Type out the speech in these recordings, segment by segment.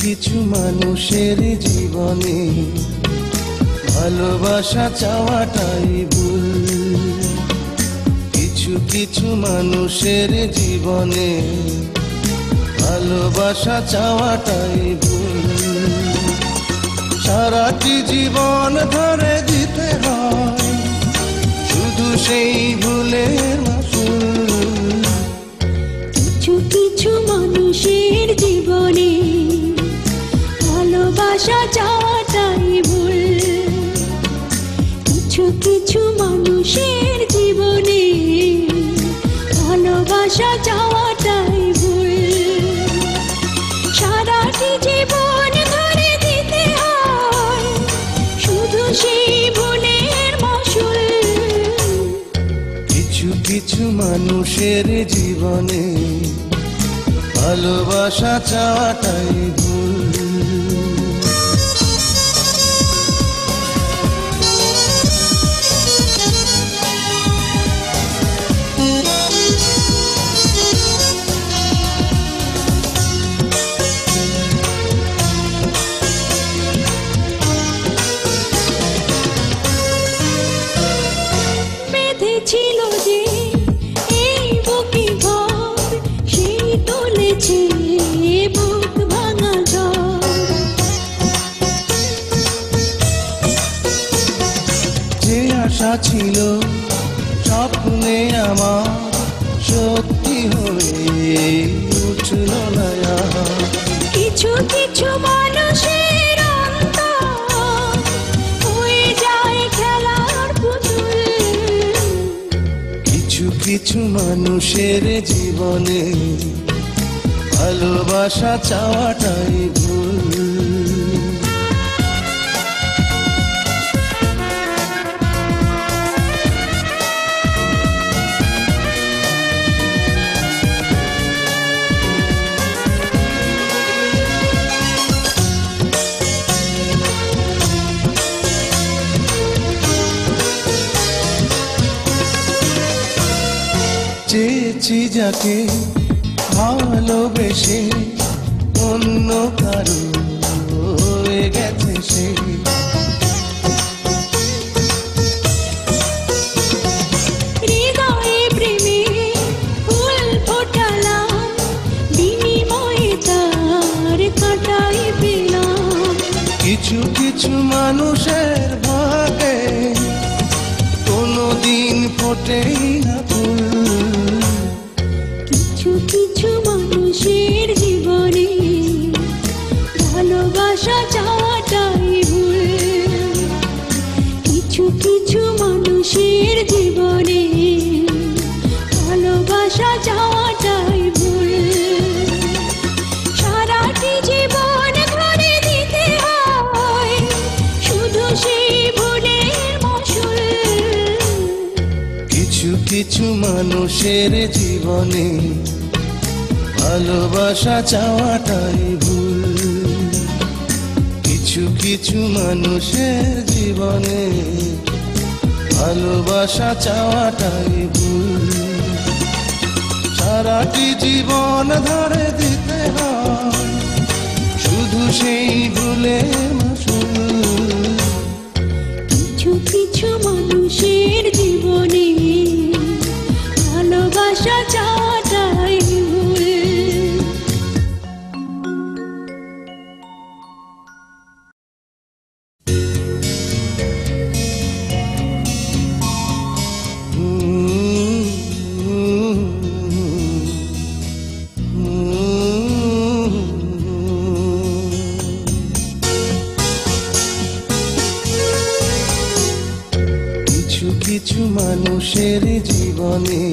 কিছু মানুষের জীবনে ভালোবাসা চাওয়াটাই ভুল। কিছু কিছু মানুষের জীবনে ভালোবাসা চাওয়াটাই ভুল। সারাটি জীবন ধরে দিতে হয় শুধু সেই ভুলের মাসুল। কিছু কিছু মানুষের জীবনে ভালোবাসা চাওয়াটাই ভুল। কিছু কিছু মানুষের জীবনে ভালোবাসা চাওয়াটাই ভুল। সারাটি জীবন ধরে দিতে হয় শুধু সেই ভুলের মাসুল। কিছু কিছু মানুষের জীবনে ভালোবাসা চাওয়াটাই ভুল। ছিল যে এই বুকে ঘর সেই তুলেছে বুক ভাঙা ঝড়। যে আশা ছিল স্বপ্নে আমার সত্যি হয়ে উঠল না। কিছু কিছু মানুষের অন্তর হয়ে যায় খেলার পুতুল। কিছু কিছু মানুষের জীবনে ভালোবাসা চাওয়াটাই ভুল। চেয়েছি যাকে ভালোবেসে অন্য কারো হয়ে গেছে সে। হৃদয়ে প্রেমে ফুল ফোটালাম বিনিময়ে তার কাঁটাই পেলাম। কিছু কিছু মানুষের ভাগে কোনোদিন ফোটেই না ফুল। কিছু কিছু মানুষের জীবনে ভালোবাসা চাওয়াটাই ভুল। কিছু কিছু মানুষের জীবনে ভালোবাসা চাওয়াটাই ভুল। সারাটি জীবন ধরে দিতে হয় শুধু সেই ভুলের মাসুল। কিছু কিছু মানুষের জীবনে ভালোবাসা চাওয়াটাই ভুল। কিছু কিছু মানুষের জীবনে ভালোবাসা চাওয়াটাই ভুল। সারাটি জীবন ধরে দিতে হয় শুধু সেই ভুলের মাসুল। কিছু কিছু মানুষের জীবনে ভালোবাসা চাওয়াটাই ভুল। কিছু কিছু মানুষের জীবনে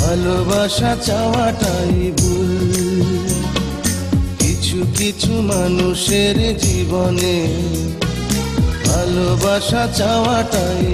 ভালোবাসা চাওয়াটাই ভুল। কিছু কিছু মানুষের জীবনে ভালোবাসা চাওয়াটাই